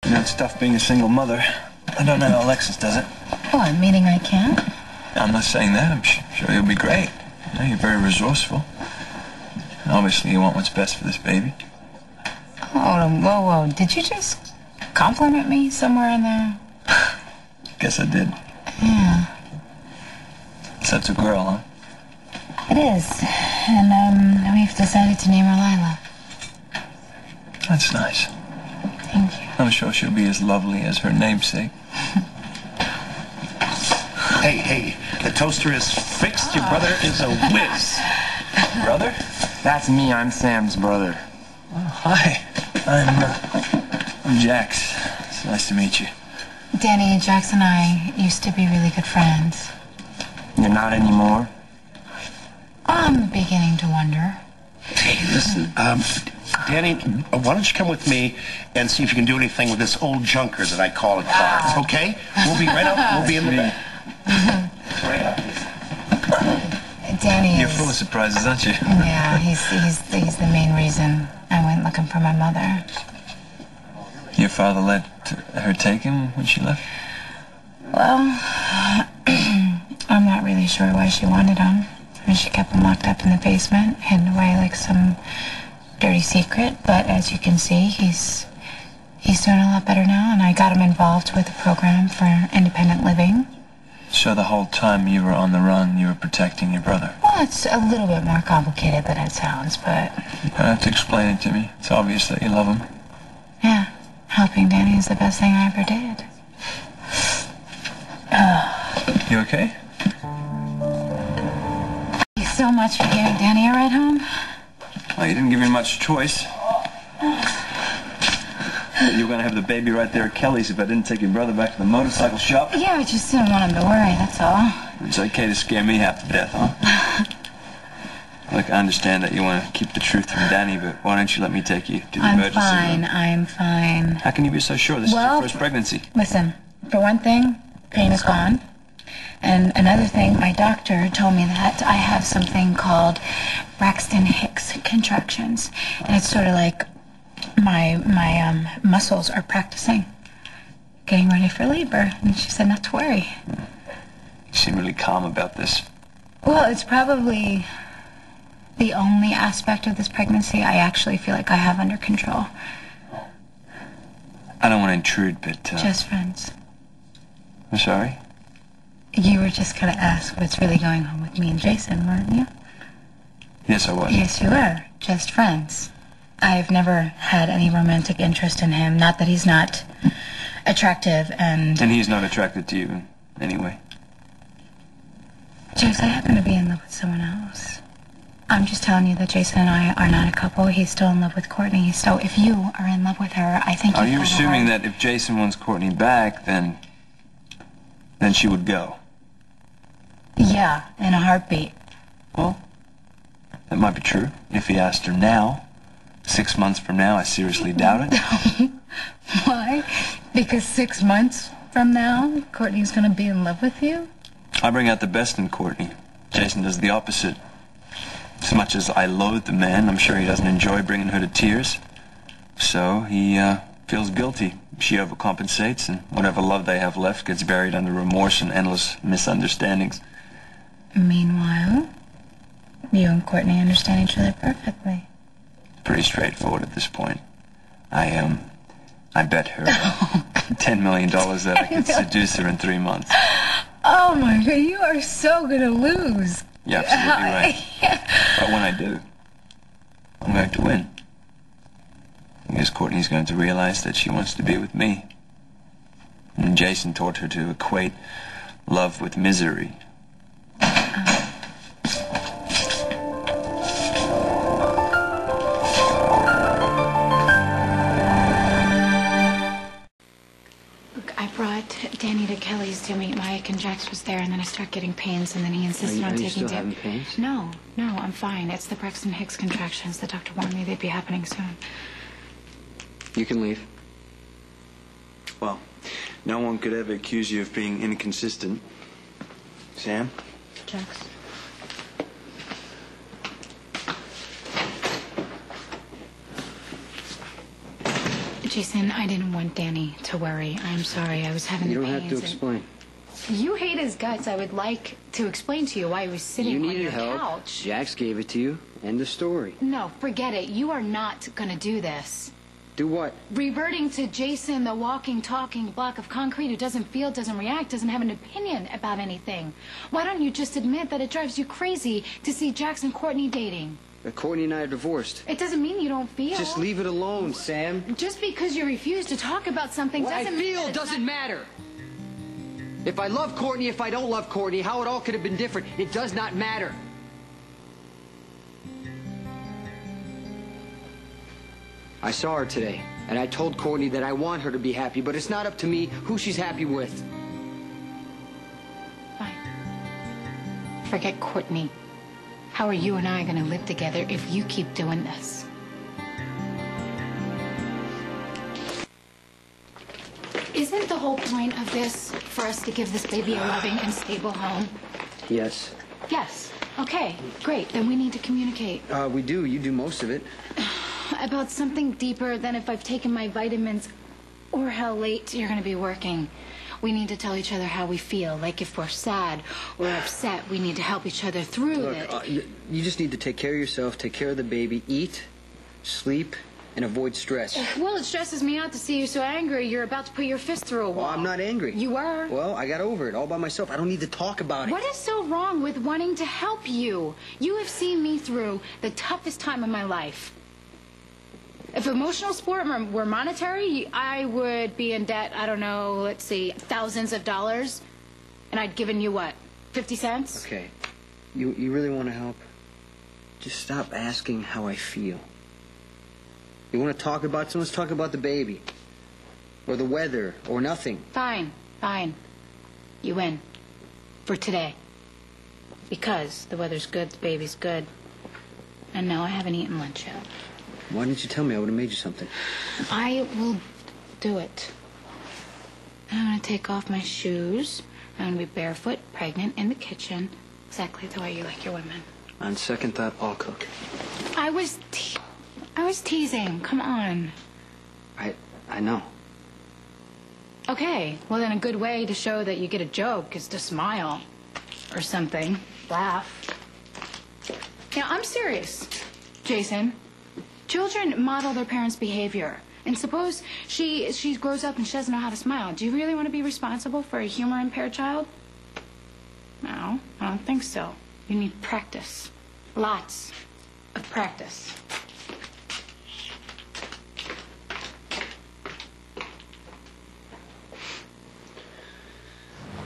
You know, it's tough being a single mother. I don't know how Alexis does it. What, meaning I can't? I'm not saying that. I'm sure you'll be great. You know, you're very resourceful. And obviously, you want what's best for this baby. Oh, whoa. Did you just compliment me somewhere in there? Guess I did. Yeah. So that's a girl, huh? It is. And, we've decided to name her Lila. That's nice. Thank you. I'm sure she'll be as lovely as her namesake. Hey, the toaster is fixed. Your brother is a whiz. Brother? That's me. I'm Sam's brother. Oh, hi. I'm Jax. It's nice to meet you. Danny, Jax and I used to be really good friends. You're not anymore? I'm beginning to wonder. Hey, listen, Danny, why don't you come with me and see if you can do anything with this old junker that I call a car, okay? We'll be right up. We'll be in the back. Right up. Danny You're full of surprises, aren't you? Yeah, he's the main reason I went looking for my mother. Your father let her take him when she left? Well, I'm not really sure why she wanted him. I mean, she kept him locked up in the basement, hidden away like some dirty secret. But as you can see, he's doing a lot better now, and I got him involved with a program for independent living. So the whole time you were on the run, you were protecting your brother? Well, it's a little bit more complicated than it sounds, but... You don't have to explain it to me. It's obvious that you love him. Yeah, helping Danny is the best thing I ever did. You okay? Thank you so much for giving Danny a ride home. Well, you didn't give me much choice. You were going to have the baby right there at Kelly's if I didn't take your brother back to the motorcycle shop. Yeah, I just didn't want him to worry, that's all. It's okay to scare me half to death, huh? Look, I understand that you want to keep the truth from Danny, but why don't you let me take you to the emergency room? I'm fine. How can you be so sure? This is your first pregnancy. Listen, for one thing, pain is gone. And another thing, my doctor told me that I have something called Braxton Hicks contractions. And it's sort of like my muscles are practicing, getting ready for labor. And she said not to worry. You seem really calm about this. Well, it's probably the only aspect of this pregnancy I actually feel like I have under control. I don't want to intrude, but... Just friends. I'm sorry? You were just going to ask what's really going on with me and Jason, weren't you? Yes, I was. Yes, you were. Just friends. I've never had any romantic interest in him. Not that he's not attractive and... And he's not attracted to you, anyway. Jace, I happen to be in love with someone else. I'm just telling you that Jason and I are not a couple. He's still in love with Courtney. So if you are in love with her, I think Are you assuming that if Jason wants Courtney back, then she would go? Yeah, in a heartbeat. Well, that might be true. If he asked her now, 6 months from now, I seriously doubt it. Why? Because 6 months from now, Courtney's going to be in love with you? I bring out the best in Courtney. Jason does the opposite. As much as I loathe the man, I'm sure he doesn't enjoy bringing her to tears. So he feels guilty. She overcompensates, and whatever love they have left gets buried under remorse and endless misunderstandings. Meanwhile, you and Courtney understand each other perfectly. Pretty straightforward at this point. I bet her $10 million that I could seduce her in 3 months. Oh my God, you are so gonna lose. You're absolutely right. But when I do, I'm going to win. Because Courtney's going to realize that she wants to be with me. And Jason taught her to equate love with misery. Danny to Kelly's to meet Mike, and Jax was there, and then I started getting pains, and then he insisted on taking... Are you still having pains? No, I'm fine. It's the Braxton Hicks contractions. The doctor warned me they'd be happening soon. You can leave. Well, no one could ever accuse you of being inconsistent. Sam? Jax. Jason, I didn't want Danny to worry. I'm sorry. I was having You the don't pains. have to explain. You hate his guts. I would like to explain to you why he was sitting You on needed your help. couch. Jax gave it to you. End of story. No, forget it. You are not going to do this. Do what? Reverting to Jason, the walking, talking block of concrete who doesn't feel, doesn't react, doesn't have an opinion about anything. Why don't you just admit that it drives you crazy to see Jax and Courtney dating? Courtney and I are divorced. It doesn't mean you don't feel. Just leave it alone, Sam. Just because you refuse to talk about something What doesn't I mean feel that it's doesn't not... matter. If I love Courtney, if I don't love Courtney, how it all could have been different, it does not matter. I saw her today, and I told Courtney that I want her to be happy, but it's not up to me who she's happy with. Fine. Forget Courtney. How are you and I going to live together if you keep doing this? Isn't the whole point of this for us to give this baby a loving and stable home? Yes. Yes. Okay, great. Then we need to communicate. We do. You do most of it. About something deeper than if I've taken my vitamins or how late you're going to be working. We need to tell each other how we feel. Like if we're sad or upset, we need to help each other through it. Look, you just need to take care of yourself, take care of the baby, eat, sleep, and avoid stress. Well, it stresses me out to see you so angry. You're about to put your fist through a wall. Well, I'm not angry. You are. Well, I got over it all by myself. I don't need to talk about it. What is so wrong with wanting to help you? You have seen me through the toughest time of my life. If emotional support were monetary, I would be in debt, I don't know, let's see, thousands of dollars. And I'd given you what, 50 cents? Okay. You really want to help? Just stop asking how I feel. You want to talk about something? Let's talk about the baby. Or the weather. Or nothing. Fine, fine. You win. For today. Because the weather's good, the baby's good. And no, I haven't eaten lunch yet. Why didn't you tell me? I would have made you something. I will do it. I'm going to take off my shoes. I'm going to be barefoot, pregnant, in the kitchen. Exactly the way you like your women. On second thought, I'll cook. I was teasing. Come on. I know. Okay, well then a good way to show that you get a joke is to smile. Or something. Laugh. Now, I'm serious, Jason. Children model their parents' behavior. And suppose she grows up and she doesn't know how to smile. Do you really want to be responsible for a humor-impaired child? No, I don't think so. You need practice. Lots of practice.